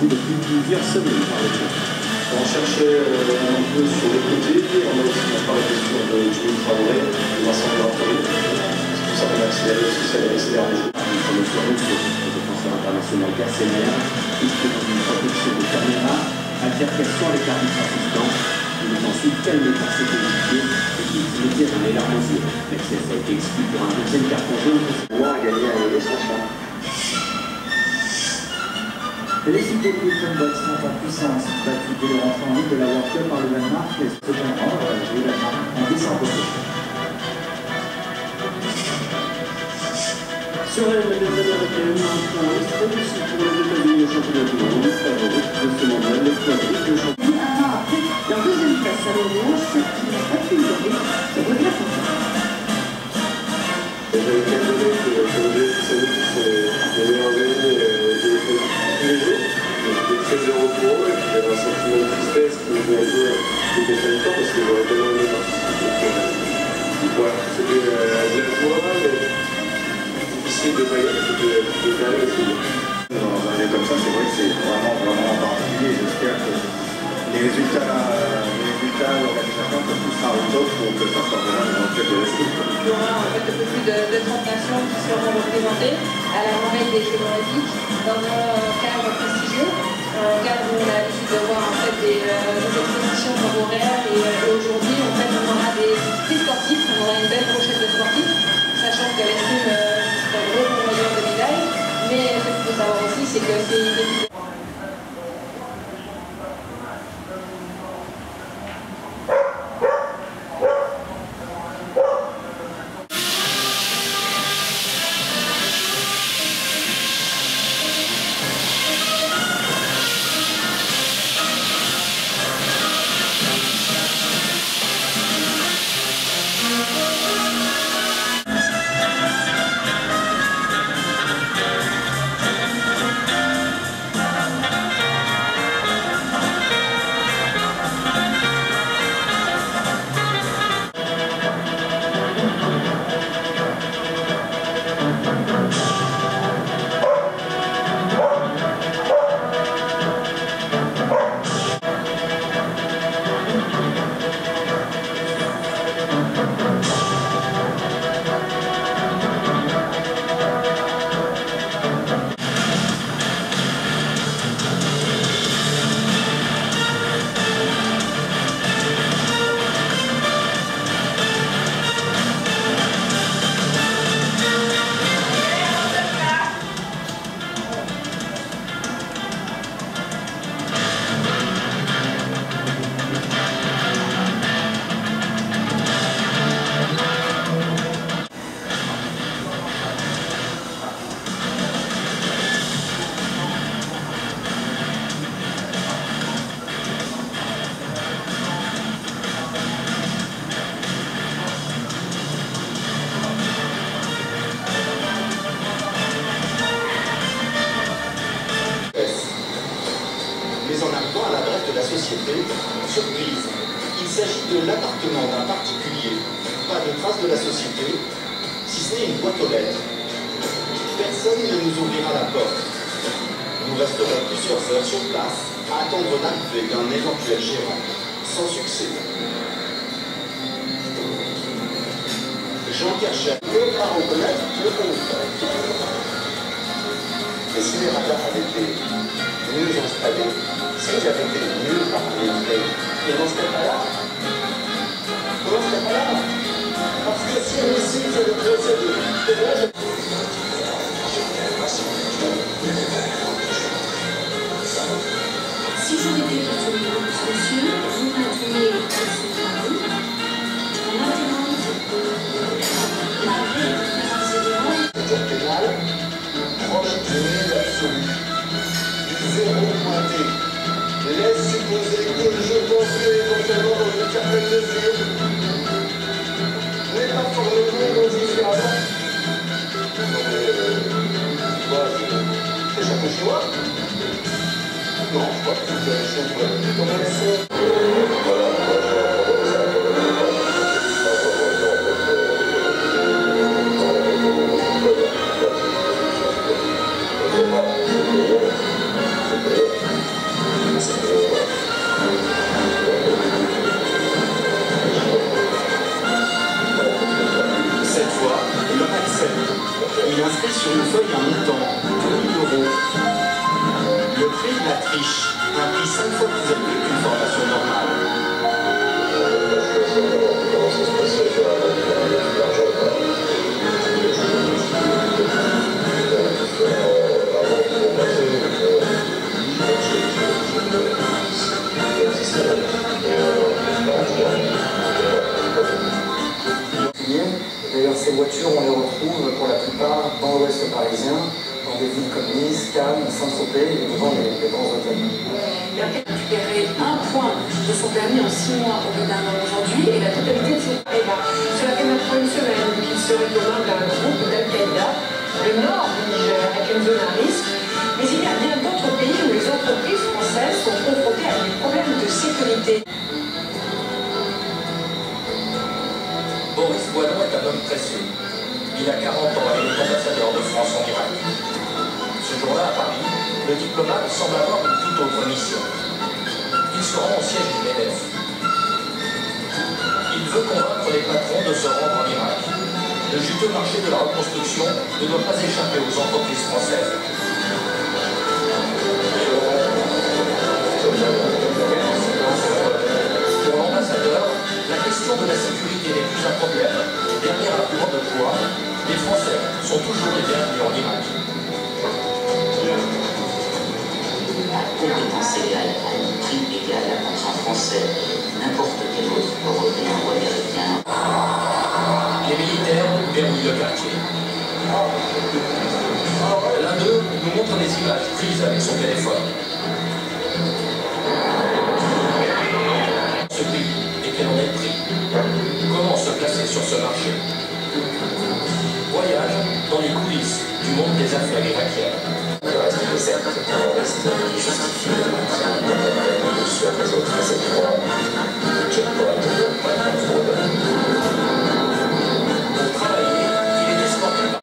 interdit depuis plusieurs semaines par le club. On cherchait un peu sur les côtés, on a aussi parlé bien sûr de Jimmy Traoré, de Vincent Traoré. C'est pour ça qu'on a accéléré aussi ça les derniers jours. Comme le soirée sur le défenseur international Gassemer, issu d'une protection de caméra, altercation avec l'arbitre assistant. Il est ensuite calmé par ses coéquipiers et qui immédiatement dans les larmes aux yeux. L'excès a été exclu pour un deuxième carton jaune. Moi, a gagné à l'extension. Les cités de Wilkenbox sont en puissance, battues dès le rentrée en ligne de la World Cup par le Danemark et se comprendre au Danemark en décembre prochain. Sur la médaille européenne, un point extra-réussi pour les États-Unis au championnat du monde, favori de ce mondial, le quadruple de champion. Un an après, leur deuxième place à l'Orange, celle qui n'a pas pu y aller, se regrette encore. J'avais calculé que l'objet qui s'est les meilleurs amis de tous les jours. J'étais très heureux pour eux et puis j'avais un sentiment de tristesse qui me faisait un peu décaler le temps parce que j'aurais tellement aimé participer. Voilà, c'était de la joie, mais difficile de pas y aller, de carrer aussi. Dans un année comme ça, c'est vrai que c'est vraiment particulier. J'espère que les résultats, l'organisation, que tout sera au top pour que ça soit vraiment une enquête de l'esprit. Il y aura en fait un peu plus de 30 nations qui seront représentées à la veille des Jeux Olympiques dans un cadre prestigieux, un cadre où on a l'habitude de voir en fait des expositions temporaires et aujourd'hui en fait on aura des sportifs, on aura une belle brochette de sportifs, sachant que l'estime est un gros pourvoyeur de médailles, mais ce qu'il faut savoir aussi c'est que c'est une équipe. Surprise, il s'agit de l'appartement d'un particulier. Pas de trace de la société, si ce n'est une boîte aux lettres. Personne ne nous ouvrira la porte. Nous resterons plusieurs heures sur place à attendre l'arrivée d'un éventuel gérant, sans succès. Jean Kercher peut pas reconnaître le conducteur. Mais si les radars avaient été mieux installés, s'ils avaient été mieux paramétrés, ils n'en seraient pas là. Ils n'en seraient pas là. Parce que si on décide de procéder, Si je m'étais retenu, monsieur, vous m'appuyez à ce travail. Maintenant, la règle le pénal, proche du nul absolu, du zéro pointé, laisse supposer que je pensais éventuellement dans une certaine mesure, n'est pas formellement modifiable. Non mais, quoi, c'est échappé chez moi? Non, je crois que c'est une chose comme elles sont. prix 5 fois plus élevé qu'une formation normale. Comment ça se passait sur l'argent? D'ailleurs, ces voitures, on les retrouve pour la plupart dans l'ouest parisien, dans des villes comme Nice, Cannes, Saint-Tropez et devant les grands hôtels. Il a récupéré un point de son permis en 6 mois au lieu d'un an aujourd'hui et la totalité de ses débats. Cela fait maintenant une semaine qu'il serait aux mains d'un groupe d'Al-Qaïda, le nord du Niger, avec une zone à risque. Mais il y a bien d'autres pays où les entreprises françaises sont confrontées à des problèmes de sécurité. Boris Boilon est un homme pressé. Il a 40 ans et est ambassadeur de France en Irak. Ce jour-là, à Paris, le diplomate semble avoir une toute autre mission. Il se rend au siège du MEDEF. Il veut convaincre les patrons de se rendre en Irak. Le juteux marché de la reconstruction ne doit pas échapper aux entreprises françaises. Pour l'ambassadeur, la question de la sécurité n'est plus un problème. Dernier argument de poids, les Français sont toujours les bienvenus en Irak. La compétence égale à un prix égal entre un Français et n'importe quel autre Européen ou Américain. Les militaires verrouillent le quartier. L'un d'eux nous montre des images prises avec son téléphone. Ce pays et quel en est le prix. Comment se placer sur ce marché? Voyage dans les coulisses du monde des affaires irakiennes. Le reste des actes terroristes qui justifient le maintien de la peine sur les autres événements.